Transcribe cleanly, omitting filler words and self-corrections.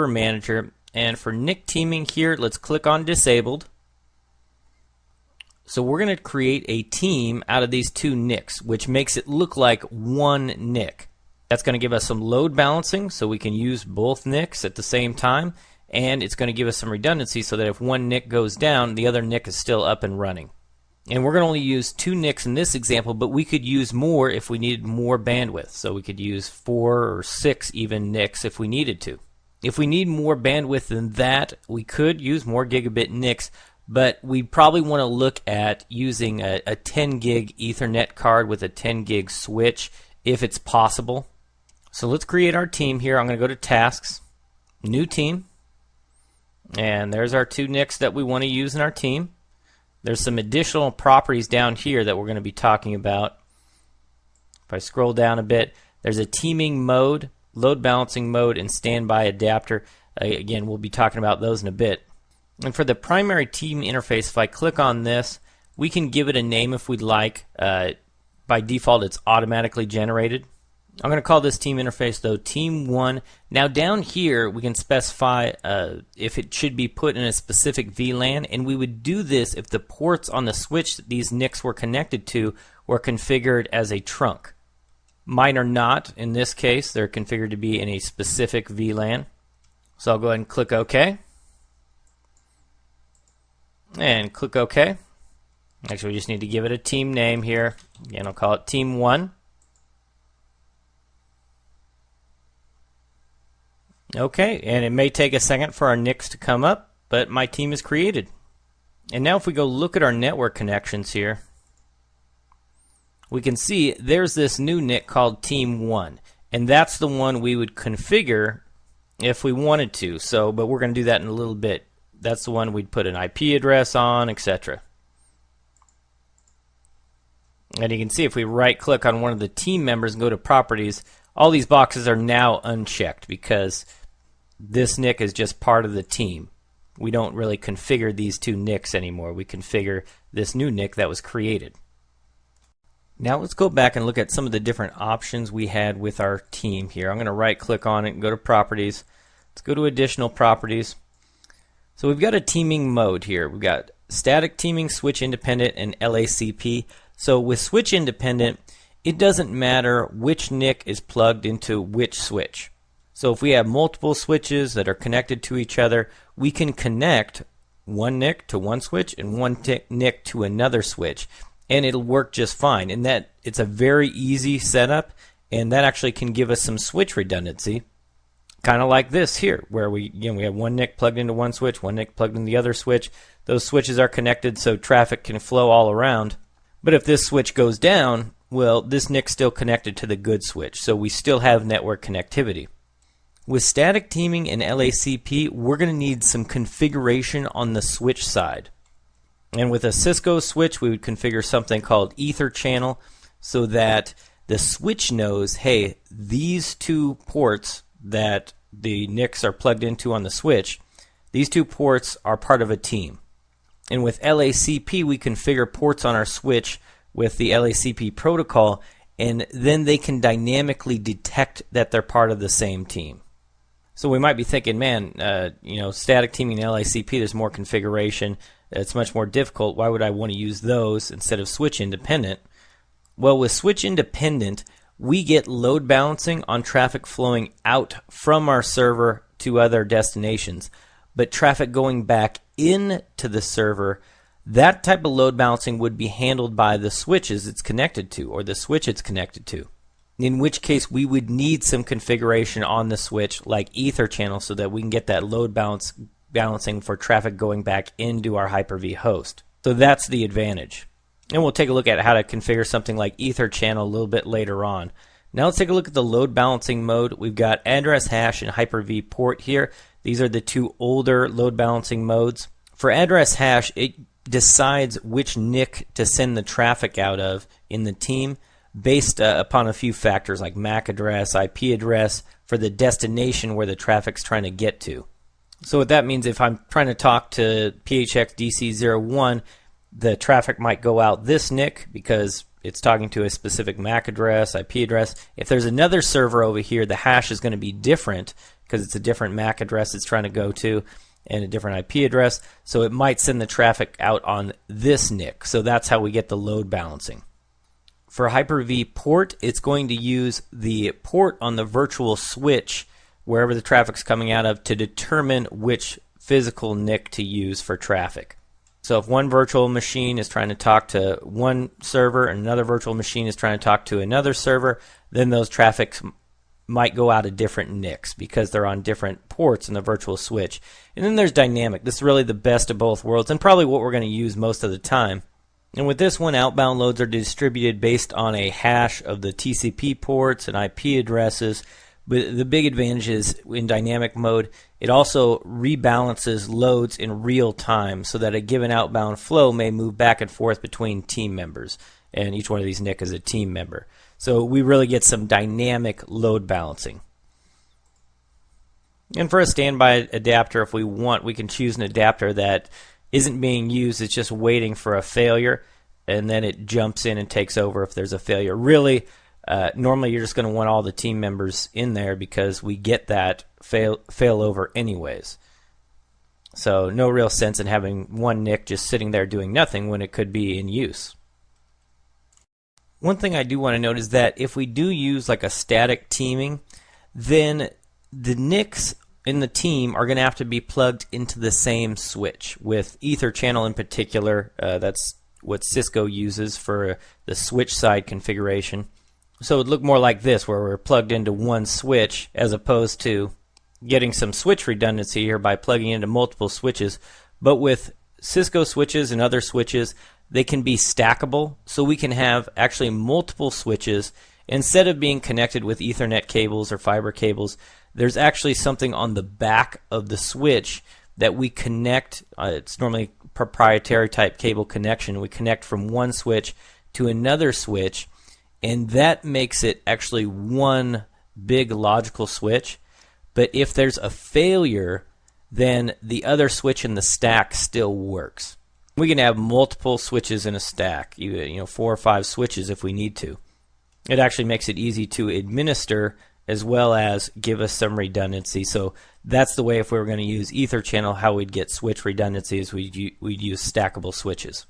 Manager, and for NIC Teaming here, let's click on Disabled. So we're going to create a team out of these two NICs, which makes it look like one NIC. That's going to give us some load balancing, so we can use both NICs at the same time, and it's going to give us some redundancy so that if one NIC goes down, the other NIC is still up and running. And we're going to only use two NICs in this example, but we could use more if we needed more bandwidth. So we could use 4 or 6 even NICs if we needed to. If we need more bandwidth than that, we could use more gigabit NICs, but we probably want to look at using a 10 gig Ethernet card with a 10 gig switch if it's possible. So let's create our team here. I'm going to go to Tasks, New Team, and there's our two NICs that we want to use in our team. There's some additional properties down here that we're going to be talking about. If I scroll down a bit, there's a teaming mode, load balancing mode, and standby adapter. Again, we'll be talking about those in a bit. And for the primary team interface, if I click on this, we can give it a name if we'd like. By default, it's automatically generated. I'm going to call this team interface, though, Team 1. Now down here, we can specify if it should be put in a specific VLAN, and we would do this if the ports on the switch that these NICs were connected to were configured as a trunk. Mine are not. In this case, they're configured to be in a specific VLAN. So I'll go ahead and click OK. And click OK. Actually, we just need to give it a team name here. Again, I'll call it Team 1. Okay, and it may take a second for our NICs to come up, but my team is created. And now if we go look at our network connections here, we can see there's this new NIC called Team 1, and that's the one we would configure if we wanted to. So, but we're going to do that in a little bit. That's the one we'd put an IP address on, etc. And you can see if we right-click on one of the team members and go to Properties, all these boxes are now unchecked because this NIC is just part of the team. We don't really configure these two NICs anymore. We configure this new NIC that was created. Now let's go back and look at some of the different options we had with our team here. I'm going to right-click on it and go to Properties. Let's go to Additional Properties. So we've got a teaming mode here. We've got Static Teaming, Switch Independent, and LACP. So with Switch Independent, it doesn't matter which NIC is plugged into which switch. So if we have multiple switches that are connected to each other, we can connect one NIC to one switch and one NIC to another switch, and it'll work just fine. And that it's a very easy setup, and that actually can give us some switch redundancy, kind of like this here, where we have one NIC plugged into one switch, one NIC plugged into the other switch. Those switches are connected so traffic can flow all around. But if this switch goes down, well, this NIC's still connected to the good switch, so we still have network connectivity. With static teaming and LACP, we're going to need some configuration on the switch side. And with a Cisco switch, we would configure something called Ether channel so that the switch knows, hey, these two ports that the NICs are plugged into on the switch, these two ports are part of a team. And with LACP, we configure ports on our switch with the LACP protocol, and then they can dynamically detect that they're part of the same team. So we might be thinking, man, static teaming and LACP, there's more configuration. It's much more difficult. Why would I want to use those instead of switch independent? Well, with switch independent, we get load balancing on traffic flowing out from our server to other destinations. But traffic going back into the server, that type of load balancing would be handled by the switches it's connected to, or the switch it's connected to. In which case, we would need some configuration on the switch, like Ether channel, so that we can get that load balancing for traffic going back into our Hyper-V host. So that's the advantage. And we'll take a look at how to configure something like Ether channel a little bit later on. Now let's take a look at the load balancing mode. We've got address hash and Hyper-V port here. These are the two older load balancing modes. For address hash, it decides which NIC to send the traffic out of in the team based upon a few factors like MAC address, IP address, for the destination where the traffic's trying to get to. So what that means, if I'm trying to talk to PHX DC01, the traffic might go out this NIC because it's talking to a specific MAC address, IP address. If there's another server over here, the hash is going to be different because it's a different MAC address it's trying to go to and a different IP address. So it might send the traffic out on this NIC. So that's how we get the load balancing. For Hyper-V port, it's going to use the port on the virtual switch wherever the traffic's coming out of to determine which physical NIC to use for traffic. So if one virtual machine is trying to talk to one server and another virtual machine is trying to talk to another server, then those traffics might go out of different NICs because they're on different ports in the virtual switch. And then there's dynamic. This is really the best of both worlds and probably what we're going to use most of the time. And with this one, outbound loads are distributed based on a hash of the TCP ports and IP addresses. But the big advantage is in dynamic mode, it also rebalances loads in real time so that a given outbound flow may move back and forth between team members. And each one of these NIC is a team member. So we really get some dynamic load balancing. And for a standby adapter, if we want, we can choose an adapter that isn't being used, it's just waiting for a failure, and then it jumps in and takes over if there's a failure. Really, normally you're just going to want all the team members in there because we get that failover anyways. So no real sense in having one NIC just sitting there doing nothing when it could be in use. One thing I do want to note is that if we do use like a static teaming, then the NICs in the team are going to have to be plugged into the same switch. With Ether channel in particular, that's what Cisco uses for the switch side configuration. So it would look more like this, where we're plugged into one switch as opposed to getting some switch redundancy here by plugging into multiple switches. But with Cisco switches and other switches, they can be stackable, so we can have actually multiple switches. Instead of being connected with Ethernet cables or fiber cables, there's actually something on the back of the switch that we connect. It's normally proprietary type cable connection. We connect from one switch to another switch, and that makes it actually one big logical switch. But if there's a failure, then the other switch in the stack still works. We can have multiple switches in a stack, 4 or 5 switches if we need to. It actually makes it easy to administer as well as give us some redundancy. So that's the way, if we were going to use Ether channel, how we'd get switch redundancy is we'd use stackable switches.